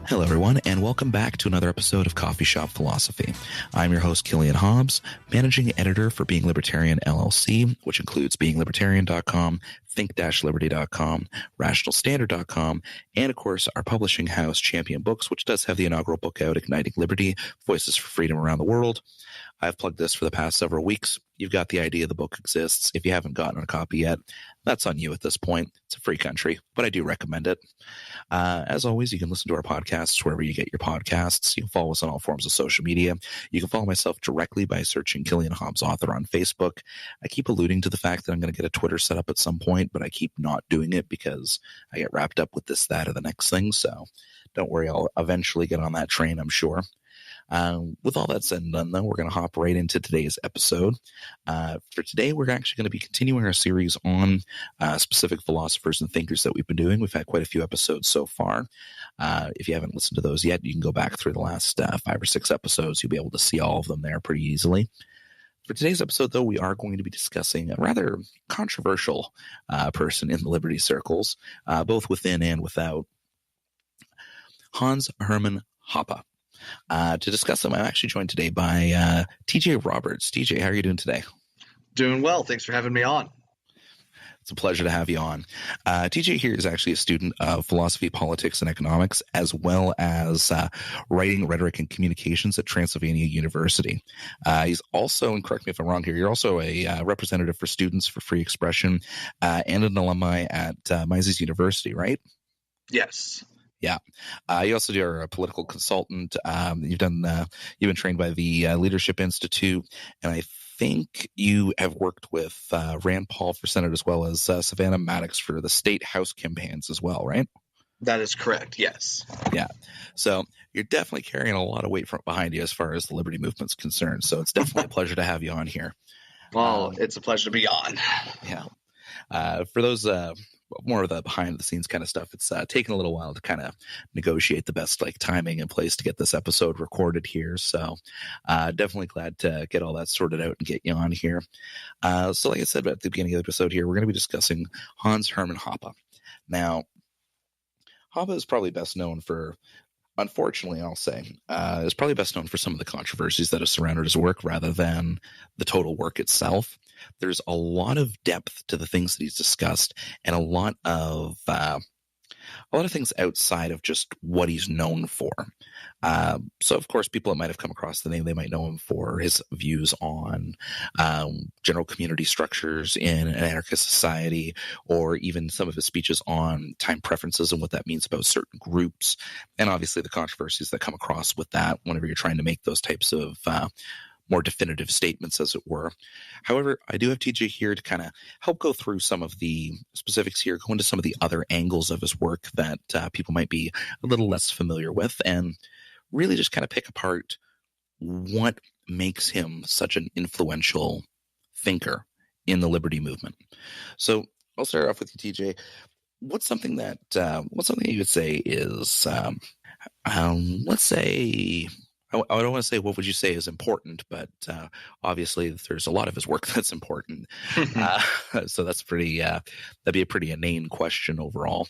Hello, everyone, and welcome back to another episode of Coffee Shop Philosophy. I'm your host, Killian Hobbs, managing editor for Being Libertarian LLC, which includes beinglibertarian.com, think-liberty.com, rationalstandard.com, and, of course, our publishing house, Champion Books, which does have the inaugural book out, Igniting Liberty, Voices for Freedom Around the World. I've plugged this for the past several weeks. You've got the idea the book exists. If you haven't gotten a copy yet, that's on you at this point. It's a free country, but I do recommend it. As always, you can listen to our podcasts wherever you get your podcasts. You can follow us on all forms of social media. You can follow myself directly by searching Killian Hobbs Author on Facebook. I keep alluding to the fact that I'm going to get a Twitter set up at some point, but I keep not doing it because I get wrapped up with this, that, or the next thing. So don't worry, I'll eventually get on that train, I'm sure. With all that said and done, though, we're going to hop right into today's episode. For today, we're actually going to be continuing our series on specific philosophers and thinkers that we've been doing. We've had quite a few episodes so far. If you haven't listened to those yet, you can go back through the last 5 or 6 episodes. You'll be able to see all of them there pretty easily. For today's episode, though, we are going to be discussing a rather controversial person in the liberty circles, both within and without, Hans Hermann Hoppe. To discuss them, I'm actually joined today by TJ Roberts. TJ, how are you doing today? Doing well. Thanks for having me on. It's a pleasure to have you on. TJ here is actually a student of philosophy, politics, and economics, as well as writing, rhetoric, and communications at Transylvania University. He's also, and correct me if I'm wrong here, you're also a representative for Students for Free Expression and an alumni at Mises University, right? Yes. Yeah. You also are a political consultant. You've been trained by the Leadership Institute, and I think you have worked with Rand Paul for Senate as well as Savannah Maddox for the state house campaigns as well, right? That is correct. Yes. Yeah. So you're definitely carrying a lot of weight behind you as far as the liberty movement's concerned. So it's definitely a pleasure to have you on here. Well, it's a pleasure to be on. Yeah. For those more of the behind the scenes kind of stuff, it's taken a little while to kind of negotiate the best timing and place to get this episode recorded here. So definitely glad to get all that sorted out and get you on here. So like I said at the beginning of the episode here, we're going to be discussing Hans Hermann Hoppe. Now, Hoppe is probably best known for, unfortunately, I'll say, is probably best known for some of the controversies that have surrounded his work rather than the total work itself. There's a lot of depth to the things that he's discussed and a lot of things outside of just what he's known for. So, of course, people that might have come across the name, they might know him for his views on general community structures in an anarchist society, or even some of his speeches on time preferences and what that means about certain groups, and obviously the controversies that come across with that whenever you're trying to make those types of more definitive statements, as it were. However, I do have TJ here to kind of help go through some of the specifics here, go into some of the other angles of his work that people might be a little less familiar with, and really just kind of pick apart what makes him such an influential thinker in the liberty movement. So I'll start off with you, TJ. What's something you would say is, let's say, I don't want to say what would you say is important, but obviously there's a lot of his work that's important. So that's that'd be a pretty inane question overall.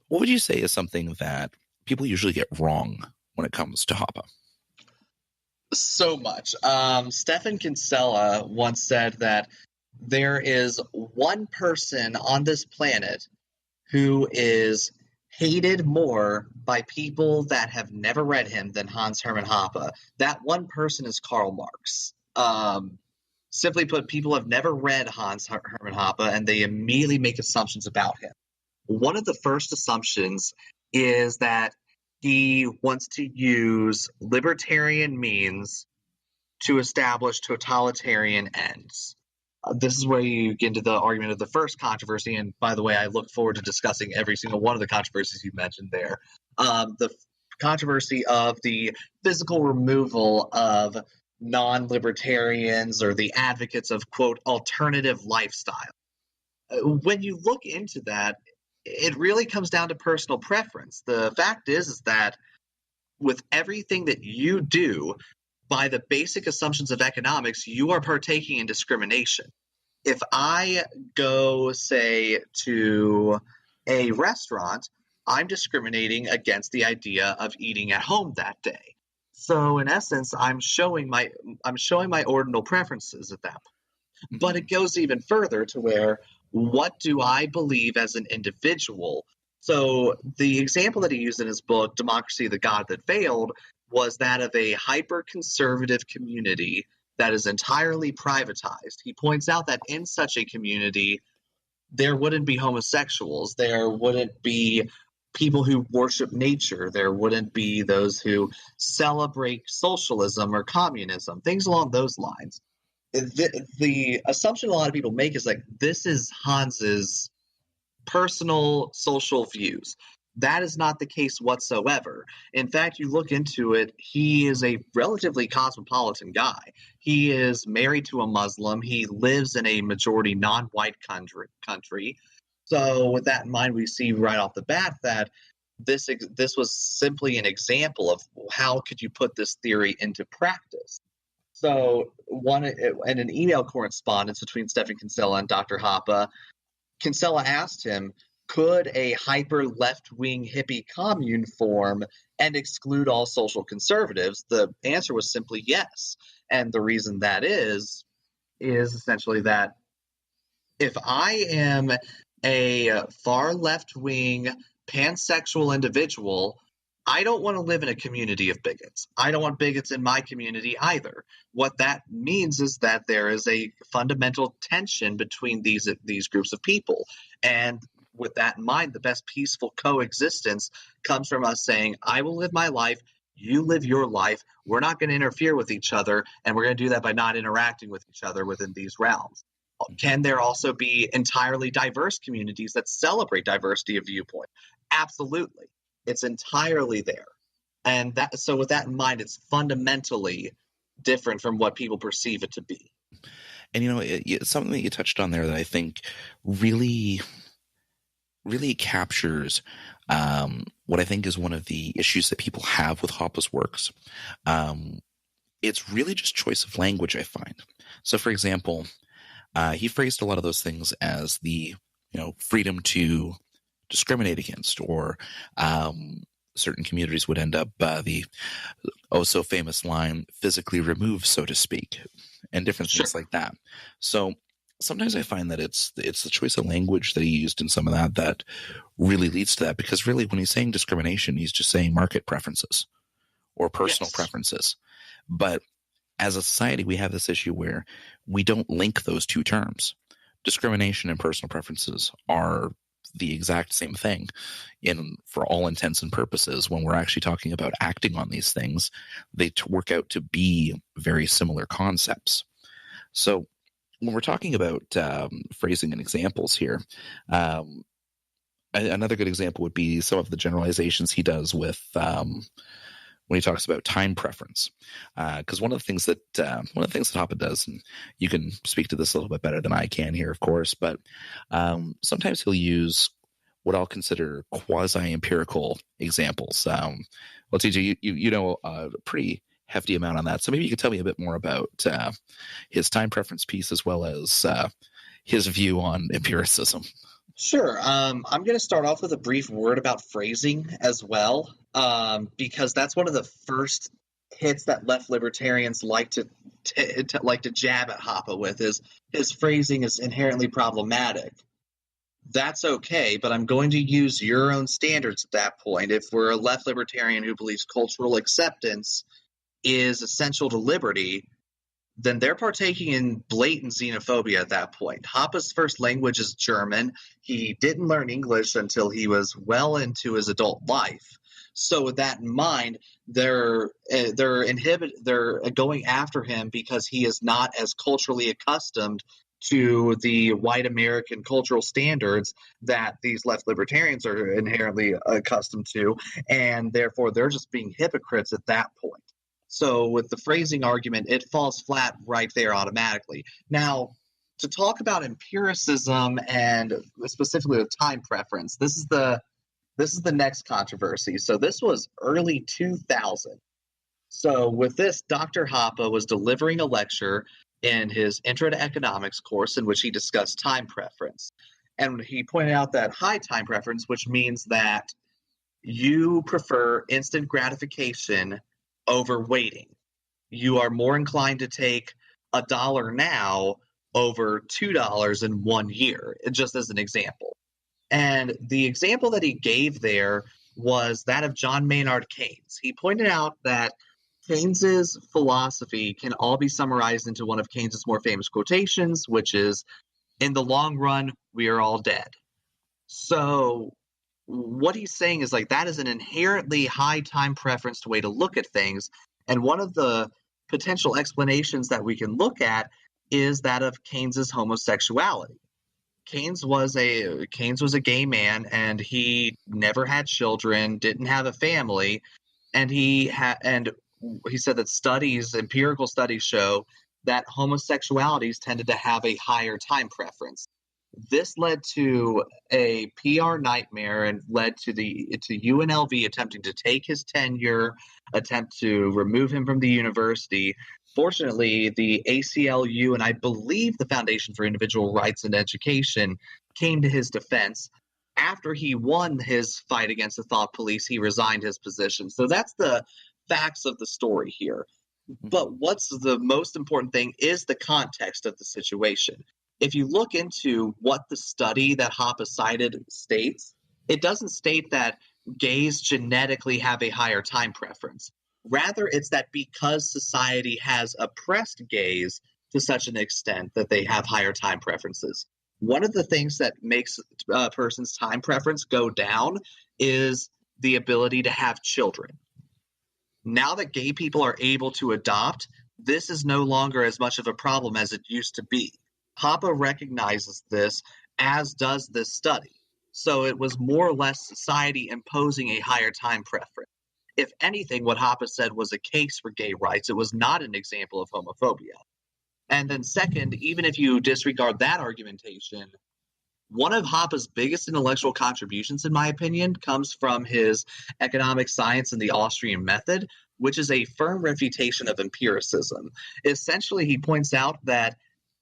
What would you say is something that people usually get wrong when it comes to Hoppe? So much. Stephan Kinsella once said that there is one person on this planet who is hated more by people that have never read him than Hans Hermann Hoppe. That one person is Karl Marx. Simply put, people have never read Hans Hermann Hoppe, and they immediately make assumptions about him. One of the first assumptions is that he wants to use libertarian means to establish totalitarian ends. This is where you get into the argument of the first controversy, and by the way, I look forward to discussing every single one of the controversies you mentioned there. The controversy of the physical removal of non-libertarians or the advocates of, quote, alternative lifestyle. When you look into that, it really comes down to personal preference. The fact is that with everything that you do, by the basic assumptions of economics, you are partaking in discrimination. If I go, say, to a restaurant, I'm discriminating against the idea of eating at home that day. So in essence, I'm showing my ordinal preferences at that point. But it goes even further to where, what do I believe as an individual? So the example that he used in his book, Democracy, the God That Failed, was that of a hyper-conservative community that is entirely privatized. He points out that in such a community, there wouldn't be homosexuals, there wouldn't be people who worship nature, there wouldn't be those who celebrate socialism or communism, things along those lines. The assumption a lot of people make is like, this is Hans's personal social views. That is not the case whatsoever. In fact, you look into it, he is a relatively cosmopolitan guy. He is married to a Muslim. He lives in a majority non-white country. So with that in mind, we see right off the bat that this was simply an example of how could you put this theory into practice. So in an email correspondence between Stephan Kinsella and Dr. Hoppe, Kinsella asked him, could a hyper left-wing hippie commune form and exclude all social conservatives? The answer was simply yes. And the reason that is essentially that if I am a far left-wing pansexual individual, I don't want to live in a community of bigots. I don't want bigots in my community either. What that means is that there is a fundamental tension between these groups of people. And with that in mind, the best peaceful coexistence comes from us saying, I will live my life, you live your life, we're not going to interfere with each other, and we're going to do that by not interacting with each other within these realms. Can there also be entirely diverse communities that celebrate diversity of viewpoint? Absolutely. It's entirely there. And so with that in mind, it's fundamentally different from what people perceive it to be. And, it's something that you touched on there that I think really captures what I think is one of the issues that people have with Hoppe's works. It's really just choice of language, I find. So, for example, he phrased a lot of those things as the, freedom to discriminate against, or certain communities would end up the so famous line, physically removed, so to speak, and different things like that. So sometimes I find that it's the choice of language that he used in some of that really leads to that, because really when he's saying discrimination, he's just saying market preferences or personal preferences. But as a society, we have this issue where we don't link those two terms. Discrimination and personal preferences are the exact same thing for all intents and purposes. When we're actually talking about acting on these things, they work out to be very similar concepts. So when we're talking about phrasing and examples here, another good example would be some of the generalizations he does with when he talks about time preference, because one of the things that Hoppe does, and you can speak to this a little bit better than I can here, of course, but sometimes he'll use what I'll consider quasi-empirical examples. Well, TJ, you know a pretty hefty amount on that, so maybe you could tell me a bit more about his time preference piece as well as his view on empiricism. Sure. I'm going to start off with a brief word about phrasing as well, because that's one of the first hits that left libertarians like to jab at Hoppe with. Is his phrasing is inherently problematic. That's okay, but I'm going to use your own standards at that point. If we're a left libertarian who believes cultural acceptance is essential to liberty, then they're partaking in blatant xenophobia at that point. Hoppe's first language is German. He didn't learn English until he was well into his adult life. So with that in mind, they're going after him because he is not as culturally accustomed to the white American cultural standards that these left libertarians are inherently accustomed to, and therefore they're just being hypocrites at that point. So with the phrasing argument, it falls flat right there automatically. Now, to talk about empiricism and specifically with time preference, this is the next controversy. So this was early 2000. So with this, Dr. Hoppe was delivering a lecture in his Intro to Economics course in which he discussed time preference. And he pointed out that high time preference, which means that you prefer instant gratification over waiting. You are more inclined to take $1 now over $2 in 1 year, just as an example. And the example that he gave there was that of John Maynard Keynes. He pointed out that Keynes's philosophy can all be summarized into one of Keynes's more famous quotations, which is, "In the long run, we are all dead." So what he's saying is like that is an inherently high time preference way to look at things. And one of the potential explanations that we can look at is that of Keynes's homosexuality. Keynes was a gay man, and he never had children, didn't have a family, and he said that empirical studies show that homosexualities tended to have a higher time preference. This led to a PR nightmare and led to UNLV attempting to take his tenure, attempt to remove him from the university. Fortunately, the ACLU and I believe the Foundation for Individual Rights and Education came to his defense. After he won his fight against the thought police, he resigned his position. So that's the facts of the story here. But what's the most important thing is the context of the situation. If you look into what the study that Hoppe cited states, it doesn't state that gays genetically have a higher time preference. Rather, it's that because society has oppressed gays to such an extent that they have higher time preferences. One of the things that makes a person's time preference go down is the ability to have children. Now that gay people are able to adopt, this is no longer as much of a problem as it used to be. Hoppe recognizes this, as does this study. So it was more or less society imposing a higher time preference. If anything, what Hoppe said was a case for gay rights. It was not an example of homophobia. And then second, even if you disregard that argumentation, one of Hoppe's biggest intellectual contributions, in my opinion, comes from his Economic Science and the Austrian Method, which is a firm refutation of empiricism. Essentially, he points out that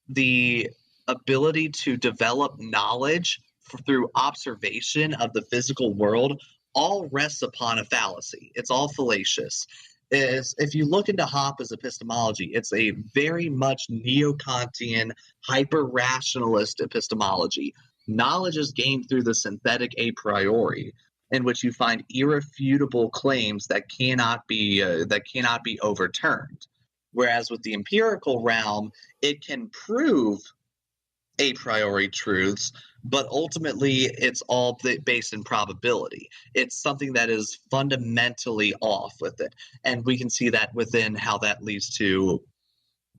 the ability to develop knowledge through observation of the physical world all rests upon a fallacy. It's all fallacious. If you look into Hoppe's epistemology, it's a very much neo-Kantian, hyper-rationalist epistemology. Knowledge is gained through the synthetic a priori, in which you find irrefutable claims that cannot be overturned. Whereas with the empirical realm, it can prove a priori truths, but ultimately it's all based in probability. It's something that is fundamentally off with it. And we can see that within how that leads to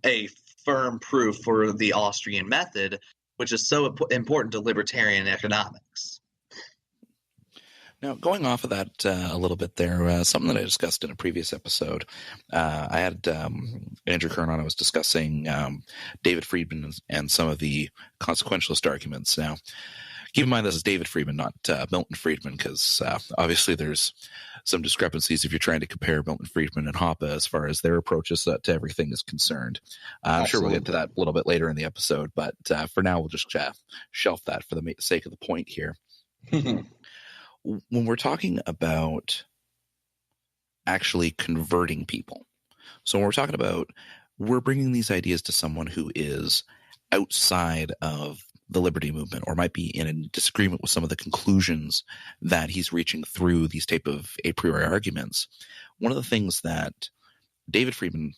a firm proof for the Austrian method, which is so important to libertarian economics. Now, going off of that a little bit there, something that I discussed in a previous episode, I had Andrew Kern on. I was discussing David Friedman and some of the consequentialist arguments. Now, keep in mind this is David Friedman, not Milton Friedman, because obviously there's some discrepancies if you're trying to compare Milton Friedman and Hoppe as far as their approaches to everything is concerned. I'm sure we'll get to that a little bit later in the episode, but for now we'll just shelf that for the sake of the point here. When we're talking about actually converting people, so when we're talking about we're bringing these ideas to someone who is outside of the liberty movement or might be in a disagreement with some of the conclusions that he's reaching through these type of a priori arguments, one of the things that David Friedman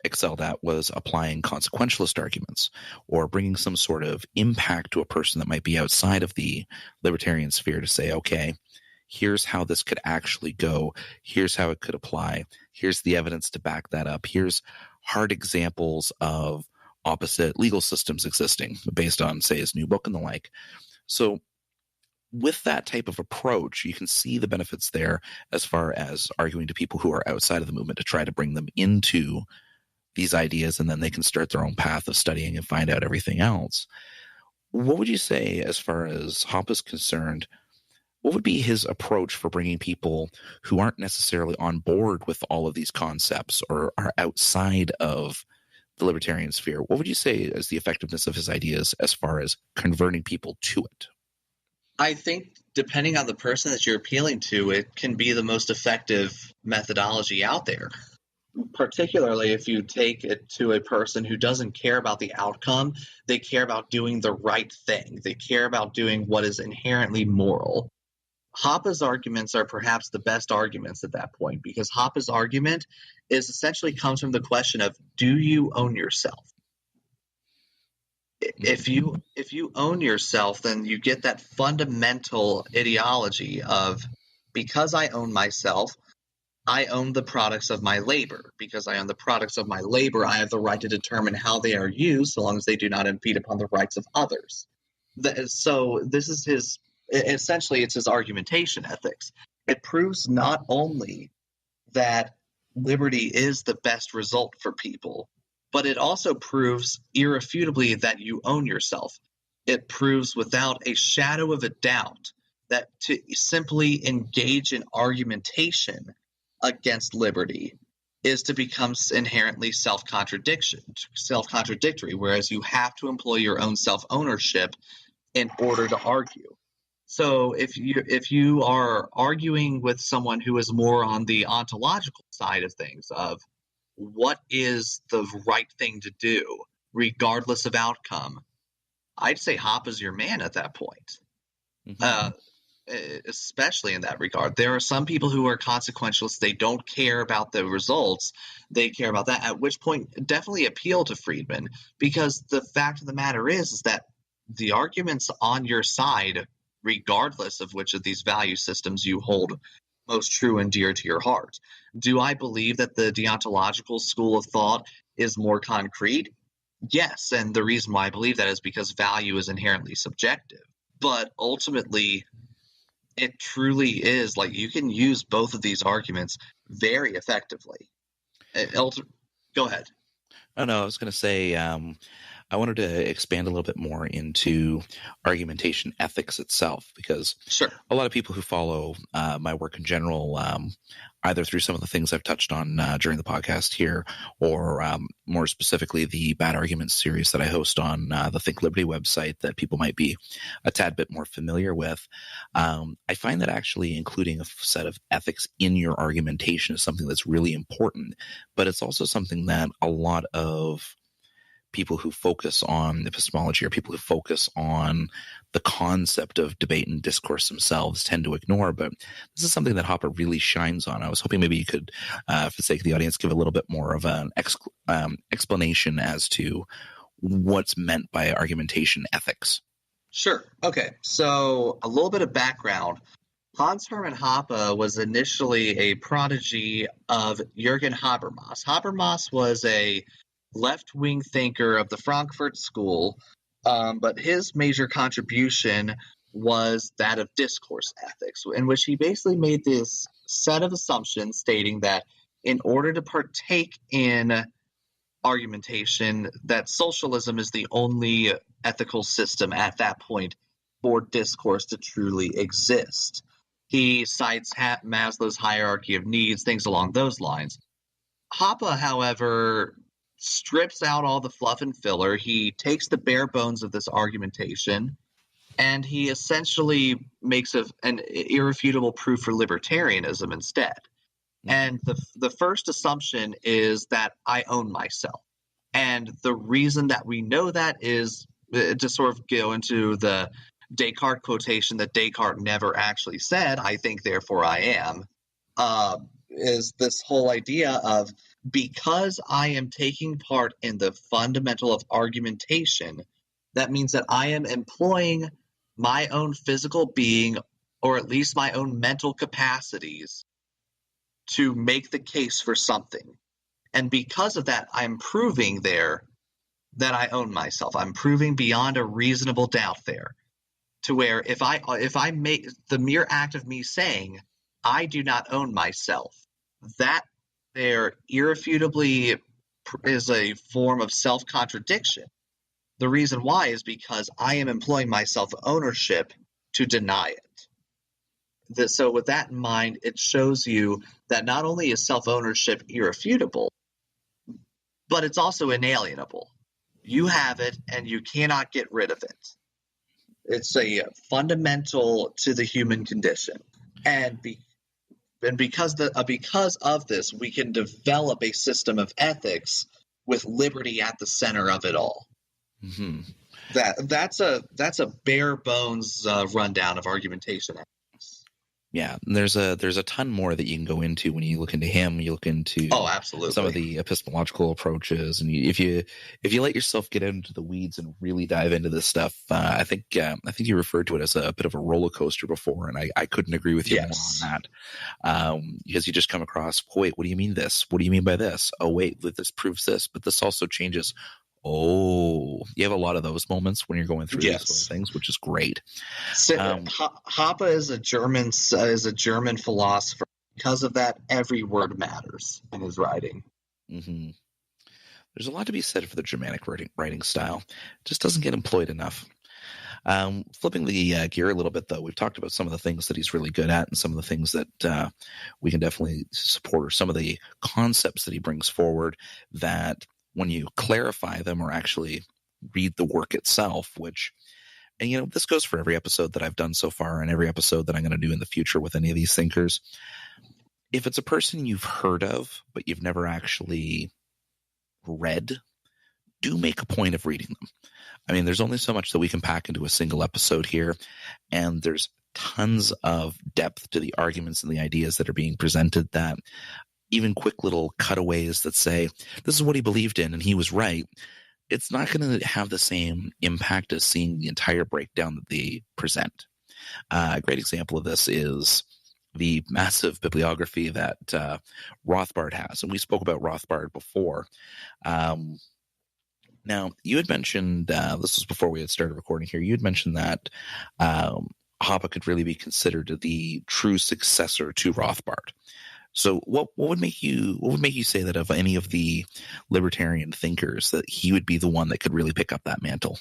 excelled at was applying consequentialist arguments or bringing some sort of impact to a person that might be outside of the libertarian sphere to say, okay, here's how this could actually go. Here's how it could apply. Here's the evidence to back that up. Here's hard examples of opposite legal systems existing based on, say, his new book and the like. So with that type of approach, you can see the benefits there as far as arguing to people who are outside of the movement to try to bring them into these ideas, and then they can start their own path of studying and find out everything else. What would you say as far as Hoppe is concerned? What would be his approach for bringing people who aren't necessarily on board with all of these concepts or are outside of the libertarian sphere? What would you say is the effectiveness of his ideas as far as converting people to it? I think depending on the person that you're appealing to, it can be the most effective methodology out there. Particularly if you take it to a person who doesn't care about the outcome, they care about doing the right thing. They care about doing what is inherently moral. Hoppe's arguments are perhaps the best arguments at that point, because Hoppe's argument is essentially comes from the question of, do you own yourself? If you own yourself, then you get that fundamental ideology of, because I own myself, I own the products of my labor. Because I own the products of my labor, I have the right to determine how they are used, so long as they do not impede upon the rights of others. So this is essentially it's his argumentation ethics. It proves not only that liberty is the best result for people, but it also proves irrefutably that you own yourself. It proves without a shadow of a doubt that to simply engage in argumentation against liberty is to become inherently self-contradictory, whereas you have to employ your own self-ownership in order to argue. So if you are arguing with someone who is more on the ontological side of things, of what is the right thing to do regardless of outcome, I'd say Hoppe is your man at that point. Especially in that regard. There are some people who are consequentialists. They don't care about the results. They care about that, at which point definitely appeal to Friedman, because the fact of the matter is that the arguments on your side, regardless of which of these value systems you hold most true and dear to your heart. Do I believe that the deontological school of thought is more concrete? Yes, and the reason why I believe that is because value is inherently subjective. But ultimately, it truly is like you can use both of these arguments very effectively. Go ahead. Oh, no, I was going to say I wanted to expand a little bit more into argumentation ethics itself, because Sure. A lot of people who follow my work in general, either through some of the things I've touched on during the podcast here, or more specifically the Bad Arguments series that I host on the Think Liberty website that people might be a tad bit more familiar with, I find that actually including a set of ethics in your argumentation is something that's really important, but it's also something that a lot of people who focus on epistemology or people who focus on the concept of debate and discourse themselves tend to ignore. But this is something that Hoppe really shines on. I was hoping maybe you could, for the sake of the audience, give a little bit more of an explanation as to what's meant by argumentation ethics. Sure. Okay. So a little bit of background. Hans Hermann Hoppe was initially a prodigy of Jürgen Habermas. Habermas was a left-wing thinker of the Frankfurt School, but his major contribution was that of discourse ethics, in which he basically made this set of assumptions stating that in order to partake in argumentation, that socialism is the only ethical system at that point for discourse to truly exist. He cites Maslow's hierarchy of needs, things along those lines. Hoppe, however, strips out all the fluff and filler. He takes the bare bones of this argumentation, and he essentially makes an irrefutable proof for libertarianism instead. And the first assumption is that I own myself. And the reason that we know that is to sort of go into the Descartes quotation that Descartes never actually said, I think, therefore I am, is this whole idea of, because I am taking part in the fundamental of argumentation, that means that I am employing my own physical being, or at least my own mental capacities, to make the case for something. And because of that, I'm proving there that I own myself. I'm proving beyond a reasonable doubt there, to where if I make the mere act of me saying I do not own myself, that there irrefutably is a form of self-contradiction. The reason why is because I am employing my self-ownership to deny it. So with that in mind, it shows you that not only is self-ownership irrefutable, but it's also inalienable. You have it, and you cannot get rid of it. It's a fundamental to the human condition, and because of this, we can develop a system of ethics with liberty at the center of it all. Mm-hmm. That's a bare bones rundown of argumentation. Yeah, and there's a ton more that you can go into when you look into him. You look into absolutely some of the epistemological approaches, and if you let yourself get into the weeds and really dive into this stuff, I think you referred to it as a bit of a roller coaster before, and I couldn't agree with you more on that, because you just come across, wait, what do you mean this? What do you mean by this? Oh wait, this proves this, but this also changes. Oh, you have a lot of those moments when you're going through these sort of things, which is great. Hoppe is a German philosopher. Because of that, every word matters in his writing. Mm-hmm. There's a lot to be said for the Germanic writing style. It just doesn't get employed enough. Flipping the gear a little bit, though, we've talked about some of the things that he's really good at and some of the things that we can definitely support, or some of the concepts that he brings forward that when you clarify them or actually read the work itself, and this goes for every episode that I've done so far and every episode that I'm going to do in the future with any of these thinkers. If it's a person you've heard of, but you've never actually read, do make a point of reading them. I mean, there's only so much that we can pack into a single episode here, and there's tons of depth to the arguments and the ideas that are being presented, that even quick little cutaways that say, this is what he believed in and he was right, it's not going to have the same impact as seeing the entire breakdown that they present. A great example of this is the massive bibliography that Rothbard has. And we spoke about Rothbard before. Now, you had mentioned, this was before we had started recording here, you had mentioned that Hoppe could really be considered the true successor to Rothbard. So what would make you say that of any of the libertarian thinkers that he would be the one that could really pick up that mantle?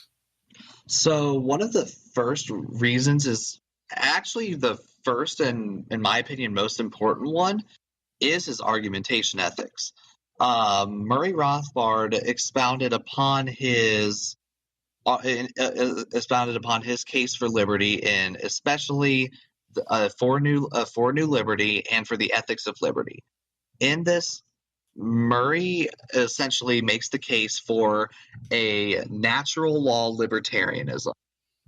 So one of the first reasons is actually the first and, in my opinion, most important one is his argumentation ethics. Murray Rothbard expounded upon his case for liberty, and especially for new liberty and for the ethics of liberty. In this, Murray essentially makes the case for a natural law libertarianism,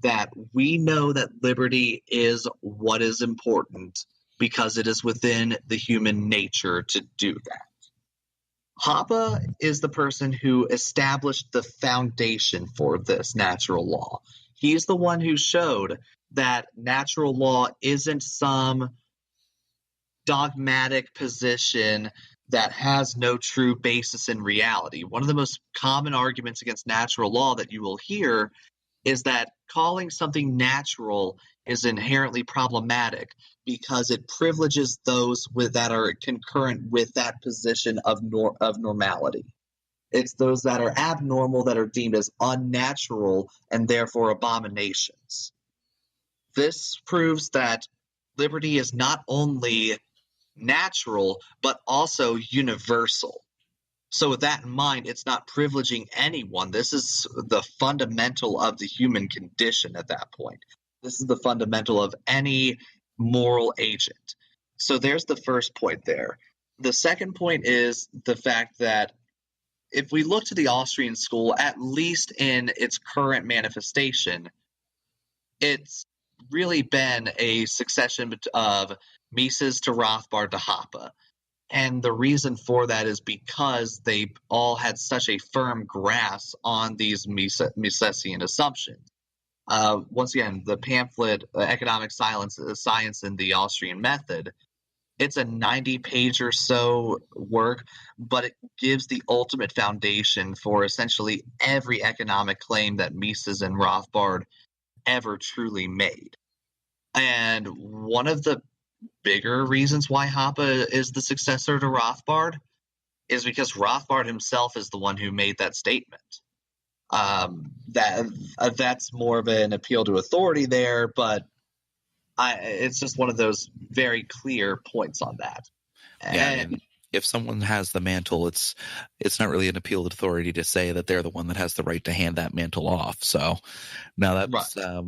that we know that liberty is what is important because it is within the human nature to do that. Hoppe is the person who established the foundation for this natural law. He's the one who showed that natural law isn't some dogmatic position that has no true basis in reality. One of the most common arguments against natural law that you will hear is that calling something natural is inherently problematic because it privileges those that are concurrent with that position of normality. It's those that are abnormal that are deemed as unnatural and therefore abominations. This proves that liberty is not only natural, but also universal. So with that in mind, it's not privileging anyone. This is the fundamental of the human condition at that point. This is the fundamental of any moral agent. So there's the first point there. The second point is the fact that if we look to the Austrian school, at least in its current manifestation, it's really been a succession of Mises to Rothbard to Hoppe. And the reason for that is because they all had such a firm grasp on these Misesian assumptions. Once again, the pamphlet, Economic Science in the Austrian Method, it's a 90-page or so work, but it gives the ultimate foundation for essentially every economic claim that Mises and Rothbard ever truly made. And one of the bigger reasons why Hoppe is the successor to Rothbard is because Rothbard himself is the one who made that statement. That's more of an appeal to authority there, but it's just one of those very clear points on that. Yeah, I mean, if someone has the mantle, it's not really an appeal to authority to say that they're the one that has the right to hand that mantle off. So now that's right.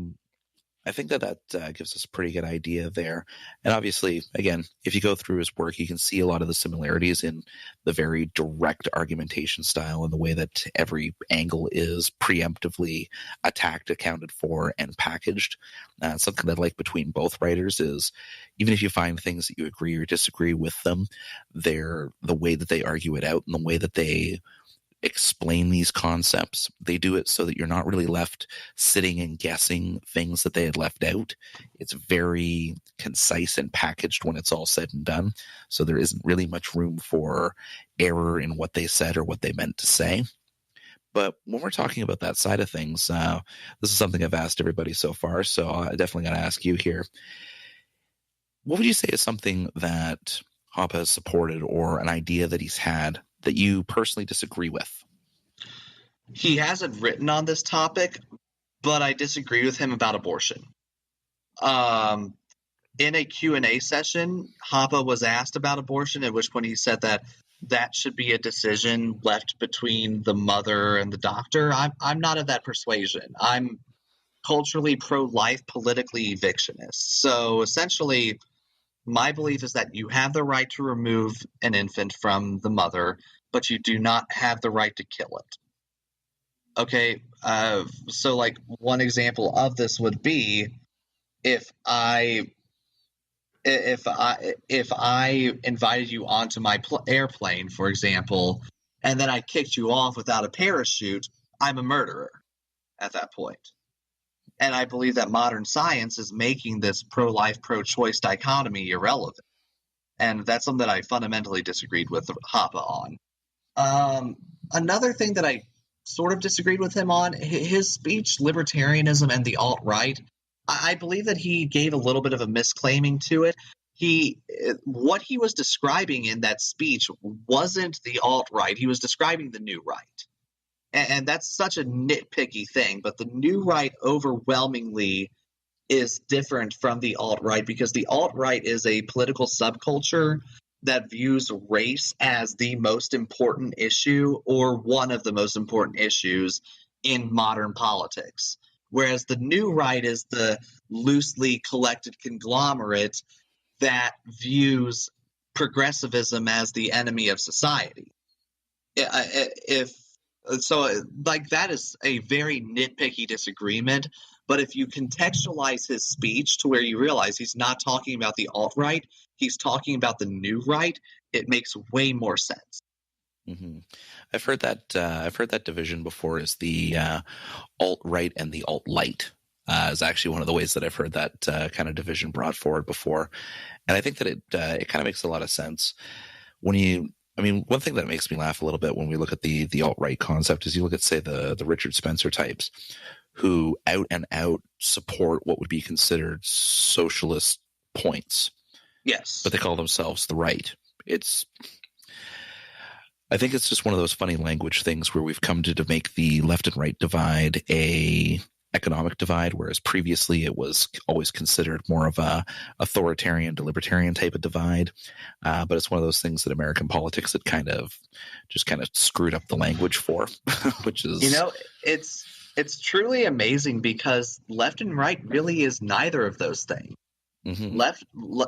I think that gives us a pretty good idea there. And obviously, again, if you go through his work, you can see a lot of the similarities in the very direct argumentation style and the way that every angle is preemptively attacked, accounted for, and packaged. Something that I like between both writers is even if you find things that you agree or disagree with them, the way that they argue it out and the way that they explain these concepts. They do it so that you're not really left sitting and guessing things that they had left out. It's very concise and packaged when it's all said and done. So there isn't really much room for error in what they said or what they meant to say. But when we're talking about that side of things, this is something I've asked everybody so far, so I definitely got to ask you here. What would you say is something that Hoppe has supported or an idea that he's had that you personally disagree with? He hasn't written on this topic, but I disagree with him about abortion. In a Q&A session, Hoppe was asked about abortion, at which point he said that should be a decision left between the mother and the doctor. I'm not of that persuasion. I'm culturally pro-life, politically evictionist. So essentially, my belief is that you have the right to remove an infant from the mother, but you do not have the right to kill it. Okay, so like one example of this would be if I invited you onto my airplane, for example, and then I kicked you off without a parachute, I'm a murderer at that point. And I believe that modern science is making this pro-life, pro-choice dichotomy irrelevant. And that's something that I fundamentally disagreed with Hoppe on. Another thing that I sort of disagreed with him on, his speech, libertarianism and the alt-right, I believe that he gave a little bit of a misclaiming to it. What he was describing in that speech wasn't the alt-right. He was describing the new right. And that's such a nitpicky thing, but the new right overwhelmingly is different from the alt-right because the alt-right is a political subculture that views race as the most important issue or one of the most important issues in modern politics, whereas the new right is the loosely collected conglomerate that views progressivism as the enemy of society. That is a very nitpicky disagreement, but if you contextualize his speech to where you realize he's not talking about the alt-right, he's talking about the new right, it makes way more sense. Mm-hmm. I've heard that division before is the alt-right and the alt-light is actually one of the ways that I've heard that kind of division brought forward before. And I think that it kind of makes a lot of sense one thing that makes me laugh a little bit when we look at the alt-right concept is you look at, say, the Richard Spencer types who out and out support what would be considered socialist points. Yes. But they call themselves the right. I think it's just one of those funny language things where we've come to make the left and right divide a economic divide, whereas previously it was always considered more of a authoritarian to libertarian type of divide. But it's one of those things that American politics had kind of screwed up the language for, which is, it's truly amazing because left and right really is neither of those things. Mm-hmm.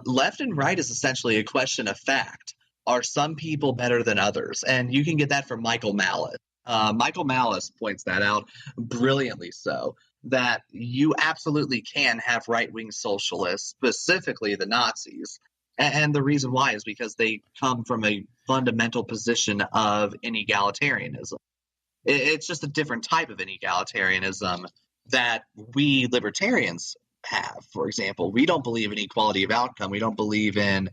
Left and right is essentially a question of fact. Are some people better than others? And you can get that from Michael Malice. Michael Malice points that out brilliantly so, that you absolutely can have right-wing socialists, specifically the Nazis. And the reason why is because they come from a fundamental position of inegalitarianism. It's just a different type of inegalitarianism that we libertarians have. For example, we don't believe in equality of outcome. We don't believe in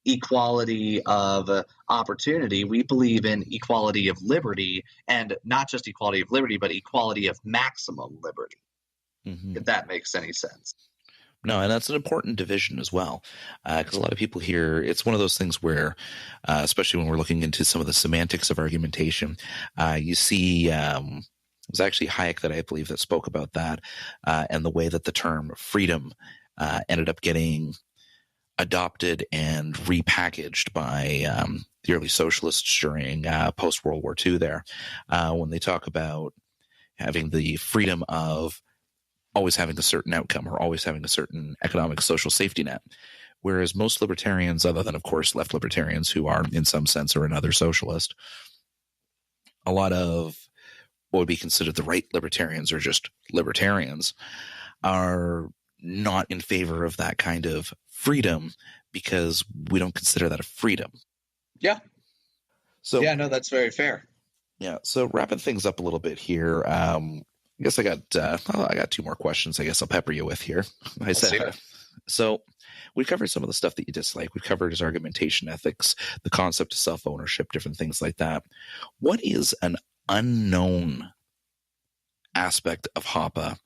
equality of opportunity. We believe in equality of liberty, and not just equality of liberty, but equality of maximum liberty. Mm-hmm. If that makes any sense. No, and that's an important division as well, because a lot of people here, it's one of those things where, especially when we're looking into some of the semantics of argumentation, you see it was actually Hayek that I believe that spoke about that, and the way that the term freedom ended up getting adopted and repackaged by the early socialists during post-World War II there, when they talk about having the freedom of always having a certain outcome or always having a certain economic social safety net. Whereas most libertarians, other than, of course, left libertarians who are in some sense or another socialist, a lot of what would be considered the right libertarians or just libertarians are not in favor of that kind of freedom because we don't consider that a freedom. Yeah. So yeah, no, that's very fair. Yeah. So wrapping things up a little bit here. I guess I got 2 more questions. I guess I'll pepper you with here. So we've covered some of the stuff that you dislike. We've covered his argumentation ethics, the concept of self-ownership, different things like that. What is an unknown aspect of Hoppe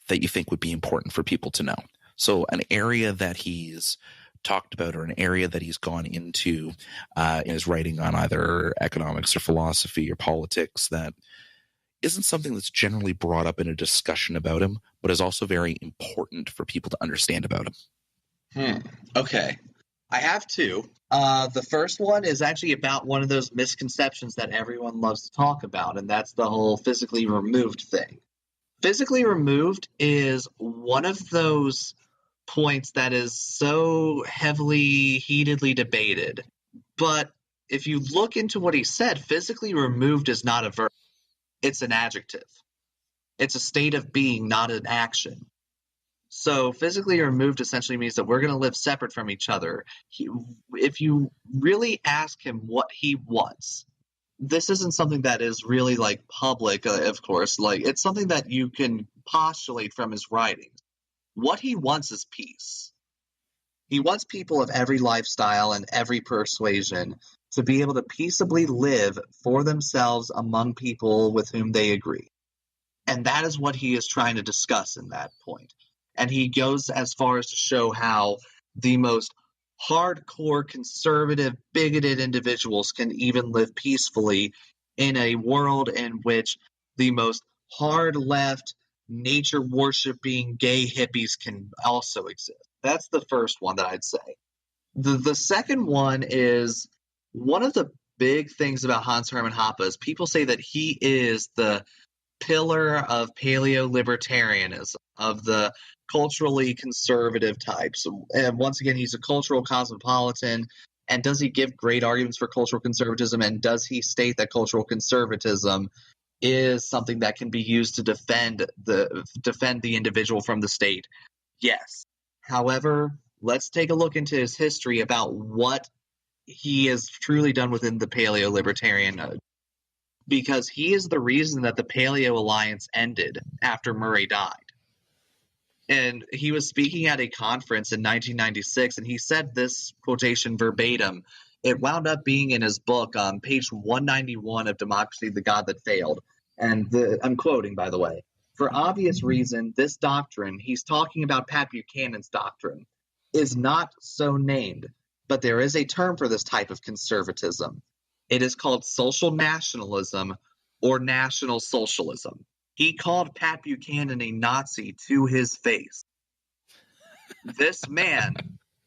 that you think would be important for people to know? So an area that he's talked about or an area that he's gone into in his writing on either economics or philosophy or politics that isn't something that's generally brought up in a discussion about him, but is also very important for people to understand about him. Okay. I have 2. The first one is actually about one of those misconceptions that everyone loves to talk about, and that's the whole physically removed thing. Physically removed is one of those points that is so heatedly debated. But if you look into what he said, physically removed is not a verb. It's an adjective. It's a state of being, not an action. So physically removed essentially means that we're going to live separate from each other. If you really ask him what he wants, this isn't something that is really like public, of course. Like, it's something that you can postulate from his writings. What he wants is peace. He wants people of every lifestyle and every persuasion to be able to peaceably live for themselves among people with whom they agree. And that is what he is trying to discuss in that point. And he goes as far as to show how the most hardcore, conservative, bigoted individuals can even live peacefully in a world in which the most hard left, nature worshiping gay hippies can also exist. That's the first one that I'd say. The second one is one of the big things about Hans Hermann Hoppe is people say that he is the pillar of paleo-libertarianism, of the culturally conservative types. And once again, he's a cultural cosmopolitan. And does he give great arguments for cultural conservatism? And does he state that cultural conservatism is something that can be used to defend the individual from the state? Yes. However, let's take a look into his history about what he has truly done within the paleo-libertarian, because he is the reason that the Paleo Alliance ended after Murray died. And he was speaking at a conference in 1996, and he said this quotation verbatim. It wound up being in his book on page 191 of Democracy, the God That Failed. And I'm quoting, by the way. For obvious reason, this doctrine, he's talking about Pat Buchanan's doctrine, is not so named, but there is a term for this type of conservatism. It is called social nationalism or national socialism. He called Pat Buchanan a Nazi to his face. This man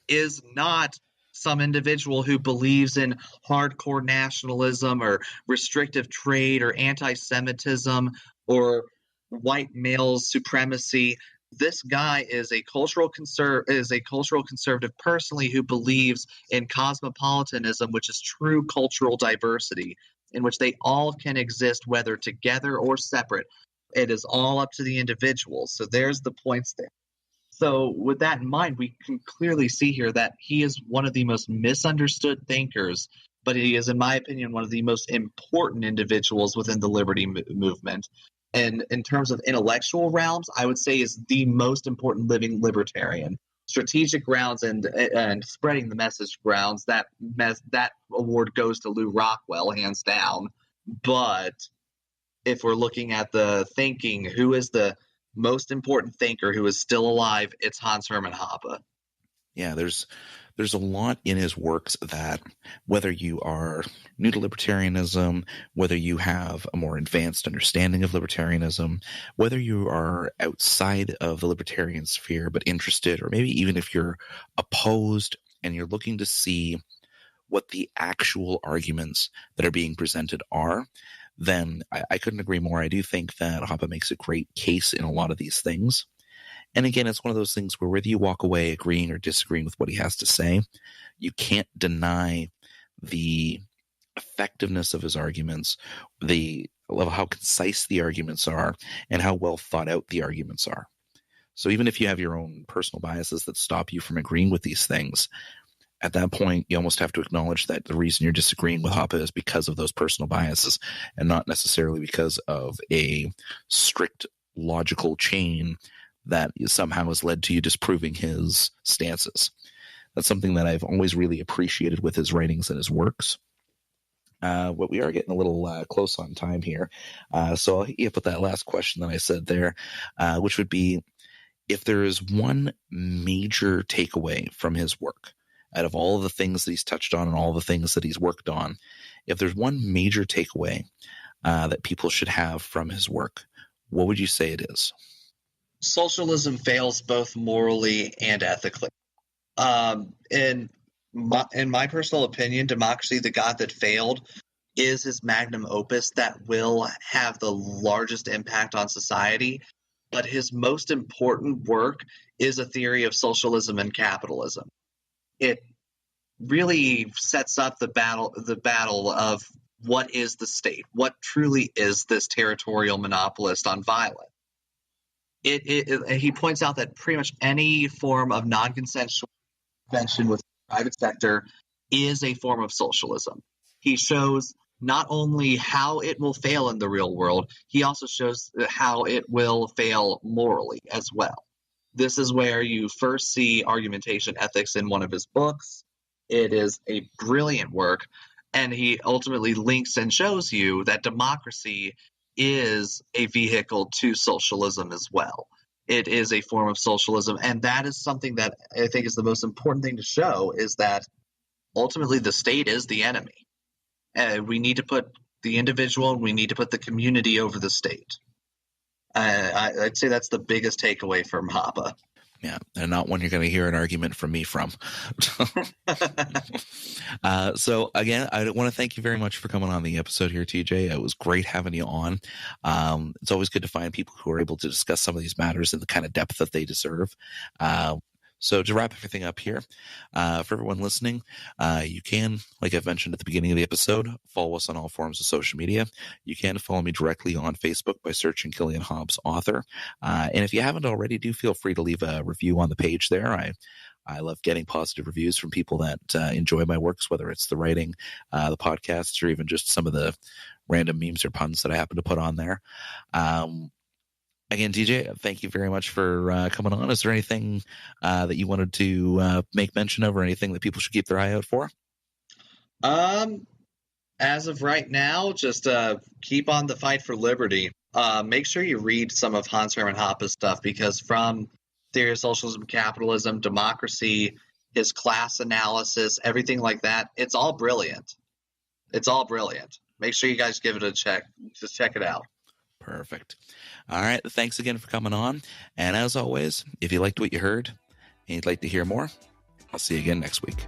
is not some individual who believes in hardcore nationalism or restrictive trade or anti-Semitism or white male supremacy. This guy is a cultural conservative personally who believes in cosmopolitanism, which is true cultural diversity, in which they all can exist whether together or separate. It is all up to the individual. So there's the points there. So with that in mind, we can clearly see here that he is one of the most misunderstood thinkers, but he is, in my opinion, one of the most important individuals within the liberty movement. And in terms of intellectual realms, I would say is the most important living libertarian. Strategic grounds and spreading the message grounds, that award goes to Lew Rockwell, hands down. But if we're looking at the thinking, who is the most important thinker who is still alive, it's Hans Hermann Hoppe. Yeah, there's a lot in his works that, whether you are new to libertarianism, whether you have a more advanced understanding of libertarianism, whether you are outside of the libertarian sphere but interested, or maybe even if you're opposed and you're looking to see what the actual arguments that are being presented are, then I couldn't agree more. I do think that Hoppe makes a great case in a lot of these things. And again, it's one of those things where whether you walk away agreeing or disagreeing with what he has to say, you can't deny the effectiveness of his arguments, how concise the arguments are, and how well thought out the arguments are. So even if you have your own personal biases that stop you from agreeing with these things, at that point, you almost have to acknowledge that the reason you're disagreeing with Hoppe is because of those personal biases and not necessarily because of a strict logical chain that somehow has led to you disproving his stances. That's something that I've always really appreciated with his writings and his works. But we are getting a little close on time here. So I'll hit you up with that last question that I said there, which would be, if there is one major takeaway from his work, out of all of the things that he's touched on and all the things that he's worked on, if there's one major takeaway that people should have from his work, what would you say it is? Socialism fails both morally and ethically. In my personal opinion, Democracy, the God That Failed, is his magnum opus that will have the largest impact on society. But his most important work is a theory of socialism and capitalism. It really sets up the battle of what is the state, what truly is this territorial monopolist on violence. He points out that pretty much any form of non-consensual intervention with the private sector is a form of socialism. He shows not only how it will fail in the real world, he also shows how it will fail morally as well. This is where you first see argumentation ethics in one of his books. It is a brilliant work, and he ultimately links and shows you that democracy is a vehicle to socialism as well. It is a form of socialism, and that is something that I think is the most important thing to show, is that ultimately the state is the enemy. We need to put the individual, we need to put the community over the state. I'd say that's the biggest takeaway from Hoppe. Yeah, and not one you're going to hear an argument from me from. So again, I want to thank you very much for coming on the episode here, TJ. It was great having you on. It's always good to find people who are able to discuss some of these matters in the kind of depth that they deserve. So to wrap everything up here, for everyone listening, you can, like I've mentioned at the beginning of the episode, follow us on all forms of social media. You can follow me directly on Facebook by searching Killian Hobbs Author. And if you haven't already, do feel free to leave a review on the page there. I love getting positive reviews from people that enjoy my works, whether it's the writing, the podcasts, or even just some of the random memes or puns that I happen to put on there. Again, TJ, thank you very much for coming on. Is there anything that you wanted to make mention of, or anything that people should keep their eye out for? As of right now, just keep on the fight for liberty. Make sure you read some of Hans Hermann Hoppe's stuff, because from Theory of Socialism, Capitalism, Democracy, his class analysis, everything like that, it's all brilliant. It's all brilliant. Make sure you guys give it a check. Just check it out. Perfect. All right. Thanks again for coming on. And as always, if you liked what you heard and you'd like to hear more, I'll see you again next week.